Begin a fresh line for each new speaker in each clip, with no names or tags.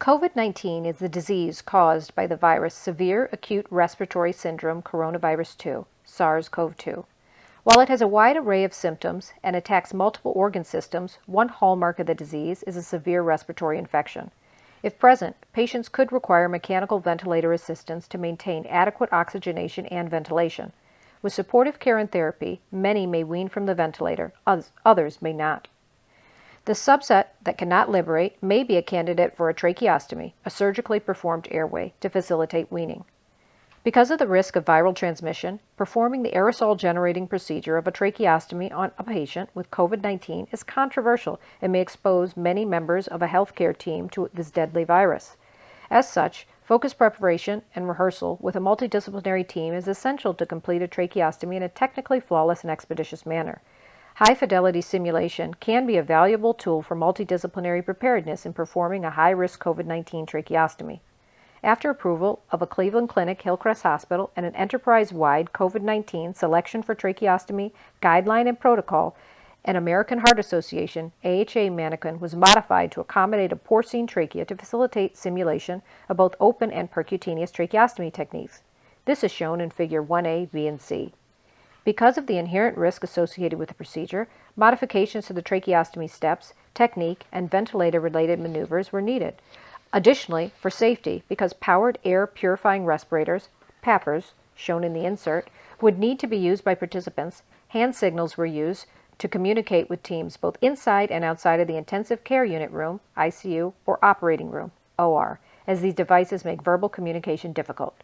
COVID-19 is the disease caused by the virus Severe Acute Respiratory Syndrome Coronavirus 2, SARS-CoV-2. While it has a wide array of symptoms and attacks multiple organ systems, one hallmark of the disease is a severe respiratory infection. If present, patients could require mechanical ventilator assistance to maintain adequate oxygenation and ventilation. With supportive care and therapy, many may wean from the ventilator, others may not. The subset that cannot liberate may be a candidate for a tracheostomy, a surgically performed airway, to facilitate weaning. Because of the risk of viral transmission, performing the aerosol-generating procedure of a tracheostomy on a patient with COVID-19 is controversial and may expose many members of a healthcare team to this deadly virus. As such, focused preparation and rehearsal with a multidisciplinary team is essential to complete a tracheostomy in a technically flawless and expeditious manner. High-fidelity simulation can be a valuable tool for multidisciplinary preparedness in performing a high-risk COVID-19 tracheostomy. After approval of a Cleveland Clinic Hillcrest Hospital and an enterprise-wide COVID-19 selection for tracheostomy guideline and protocol, an American Heart Association AHA mannequin was modified to accommodate a porcine trachea to facilitate simulation of both open and percutaneous tracheostomy techniques. This is shown in Figure 1A, B, and C. Because of the inherent risk associated with the procedure, modifications to the tracheostomy steps, technique, and ventilator-related maneuvers were needed. Additionally, for safety, because powered air purifying respirators, PAPRs, shown in the insert, would need to be used by participants, hand signals were used to communicate with teams both inside and outside of the intensive care unit room, ICU, or operating room, OR, as these devices make verbal communication difficult.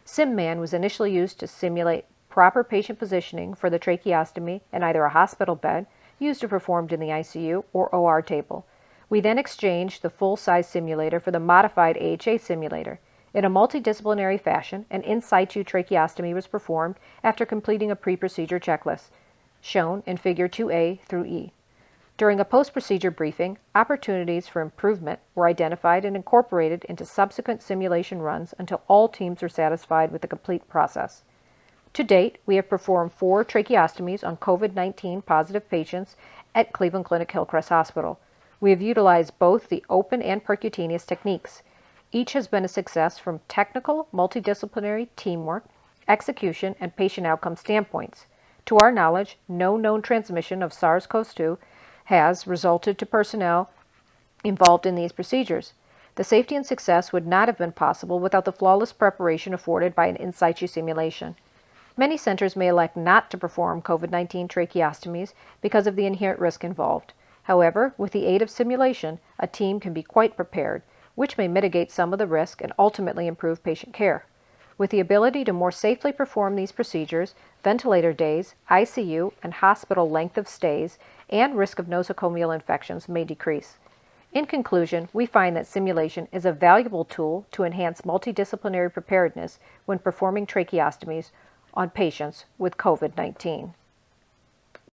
SimMan was initially used to simulate proper patient positioning for the tracheostomy in either a hospital bed, used or performed in the ICU, or OR table. We then exchanged the full-size simulator for the modified AHA simulator. In a multidisciplinary fashion, an in situ tracheostomy was performed after completing a pre-procedure checklist, shown in Figure 2A through E. During a post-procedure briefing, opportunities for improvement were identified and incorporated into subsequent simulation runs until all teams were satisfied with the complete process. To date, we have performed 4 tracheostomies on COVID-19 positive patients at Cleveland Clinic Hillcrest Hospital. We have utilized both the open and percutaneous techniques. Each has been a success from technical, multidisciplinary teamwork, execution, and patient outcome standpoints. To our knowledge, no known transmission of SARS-CoV-2 has resulted to personnel involved in these procedures. The safety and success would not have been possible without the flawless preparation afforded by an in situ simulation. Many centers may elect not to perform COVID-19 tracheostomies because of the inherent risk involved. However, with the aid of simulation, a team can be quite prepared, which may mitigate some of the risk and ultimately improve patient care. With the ability to more safely perform these procedures, ventilator days, ICU, and hospital length of stays, and risk of nosocomial infections may decrease. In conclusion, we find that simulation is a valuable tool to enhance multidisciplinary preparedness when performing tracheostomies on patients with COVID-19.